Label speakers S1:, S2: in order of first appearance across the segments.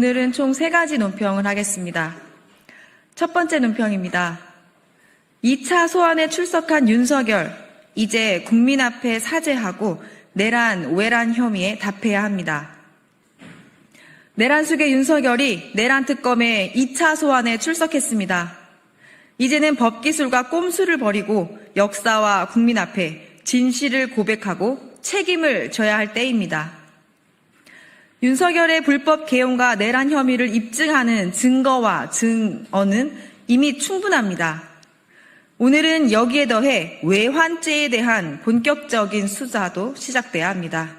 S1: 오늘은 총 3가지 논평을 하겠습니다. 첫 번째 논평입니다. 2차 소환에 출석한 윤석열, 이제 국민 앞에 사죄하고 내란, 외란 혐의에 답해야 합니다. 내란 수계 윤석열이 내란 특검의 2차 소환에 출석했습니다. 이제는 법기술과 꼼수를 버리고 역사와 국민 앞에 진실을 고백하고 책임을 져야 할 때입니다. 윤석열의 불법 개헌과 내란 혐의를 입증하는 증거와 증언은 이미 충분합니다. 오늘은 여기에 더해 외환죄에 대한 본격적인 수사도 시작돼야 합니다.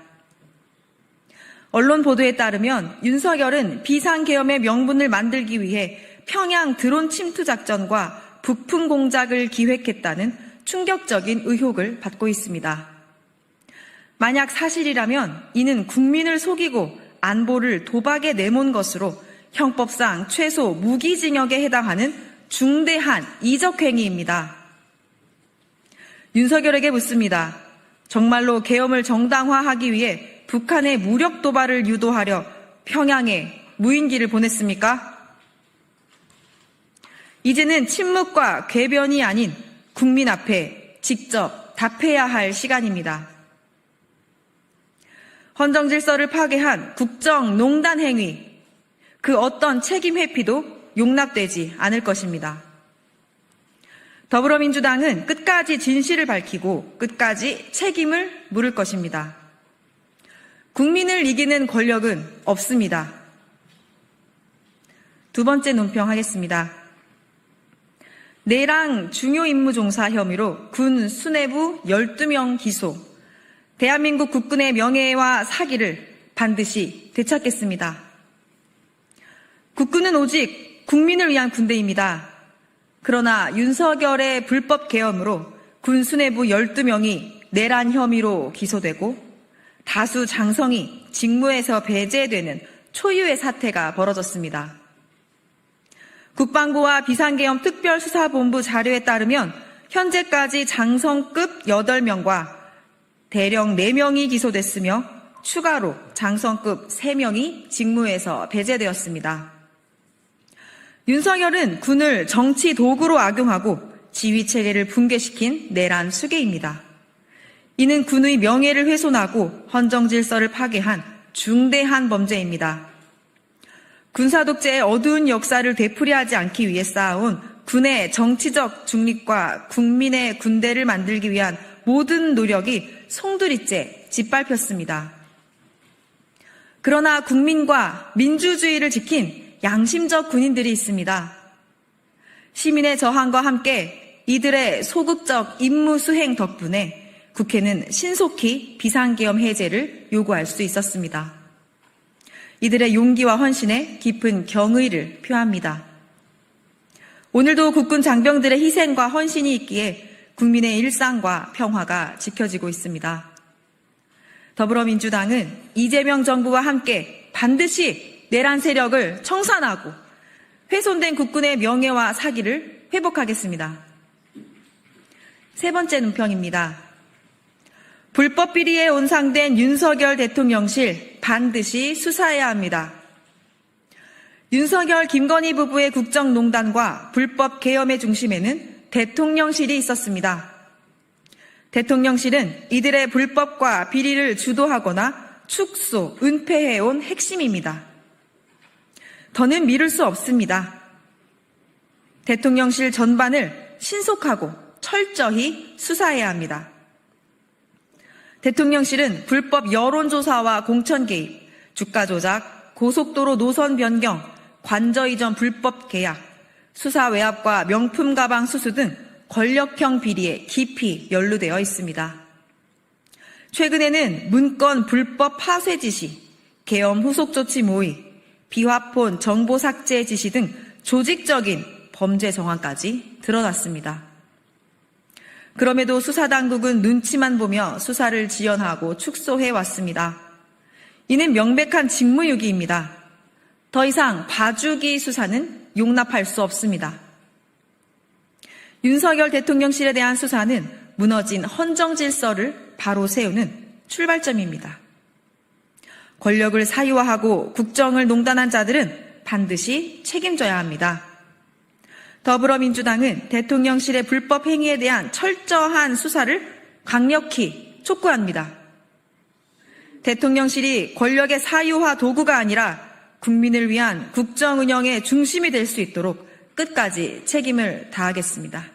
S1: 언론 보도에 따르면 윤석열은 비상계엄의 명분을 만들기 위해 평양 드론 침투 작전과 부품 공작을 기획했다는 충격적인 의혹을 받고 있습니다. 만약 사실이라면 이는 국민을 속이고 안보를 도박에 내몬 것으로 형법상 최소 무기징역에 해당하는 중대한 이적행위입니다. 윤석열에게 묻습니다. 정말로 계엄을 정당화하기 위해 북한의 무력 도발을 유도하려 평양에 무인기를 보냈습니까? 이제는 침묵과 궤변이 아닌 국민 앞에 직접 답해야 할 시간입니다. 헌정질서를 파괴한 국정농단 행위, 그 어떤 책임 회피도 용납되지 않을 것입니다. 더불어민주당은 끝까지 진실을 밝히고 끝까지 책임을 물을 것입니다. 국민을 이기는 권력은 없습니다. 두 번째 논평하겠습니다. 내랑 중요임무종사 혐의로 군 수뇌부 12명 기소. 대한민국 국군의 명예와 사기를 반드시 되찾겠습니다. 국군은 오직 국민을 위한 군대입니다. 그러나 윤석열의 불법 계엄으로 군 수뇌부 12명이 내란 혐의로 기소되고 다수 장성이 직무에서 배제되는 초유의 사태가 벌어졌습니다. 국방부와 비상계엄 특별수사본부 자료에 따르면 현재까지 장성급 8명과 대령 4명이 기소됐으며 추가로 장성급 3명이 직무에서 배제되었습니다. 윤석열은 군을 정치 도구로 악용하고 지휘체계를 붕괴시킨 내란 수계입니다. 이는 군의 명예를 훼손하고 헌정질서를 파괴한 중대한 범죄입니다. 군사독재의 어두운 역사를 되풀이하지 않기 위해 쌓아온 군의 정치적 중립과 국민의 군대를 만들기 위한 모든 노력이 송두리째 짓밟혔습니다. 그러나 국민과 민주주의를 지킨 양심적 군인들이 있습니다. 시민의 저항과 함께 이들의 소극적 임무 수행 덕분에 국회는 신속히 비상계엄 해제를 요구할 수 있었습니다. 이들의 용기와 헌신에 깊은 경의를 표합니다. 오늘도 국군 장병들의 희생과 헌신이 있기에 국민의 일상과 평화가 지켜지고 있습니다. 더불어민주당은 이재명 정부와 함께 반드시 내란 세력을 청산하고 훼손된 국군의 명예와 사기를 회복하겠습니다. 세 번째 논평입니다. 불법 비리에 온상된 윤석열 대통령실 반드시 수사해야 합니다. 윤석열, 김건희 부부의 국정농단과 불법 계엄의 중심에는 대통령실이 있었습니다. 대통령실은 이들의 불법과 비리를 주도하거나 축소, 은폐해온 핵심입니다. 더는 미룰 수 없습니다. 대통령실 전반을 신속하고 철저히 수사해야 합니다. 대통령실은 불법 여론조사와 공천 개입, 주가 조작, 고속도로 노선 변경, 관저 이전 불법 계약, 수사 외압과 명품 가방 수수 등 권력형 비리에 깊이 연루되어 있습니다. 최근에는 문건 불법 파쇄 지시, 계엄 후속 조치 모의, 비화폰 정보 삭제 지시 등 조직적인 범죄 정황까지 드러났습니다. 그럼에도 수사당국은 눈치만 보며 수사를 지연하고 축소해 왔습니다. 이는 명백한 직무유기입니다. 더 이상 봐주기 수사는 용납할 수 없습니다. 윤석열 대통령실에 대한 수사는 무너진 헌정질서를 바로 세우는 출발점입니다. 권력을 사유화하고 국정을 농단한 자들은 반드시 책임져야 합니다. 더불어민주당은 대통령실의 불법 행위에 대한 철저한 수사를 강력히 촉구합니다. 대통령실이 권력의 사유화 도구가 아니라 국민을 위한 국정 운영의 중심이 될 수 있도록 끝까지 책임을 다하겠습니다.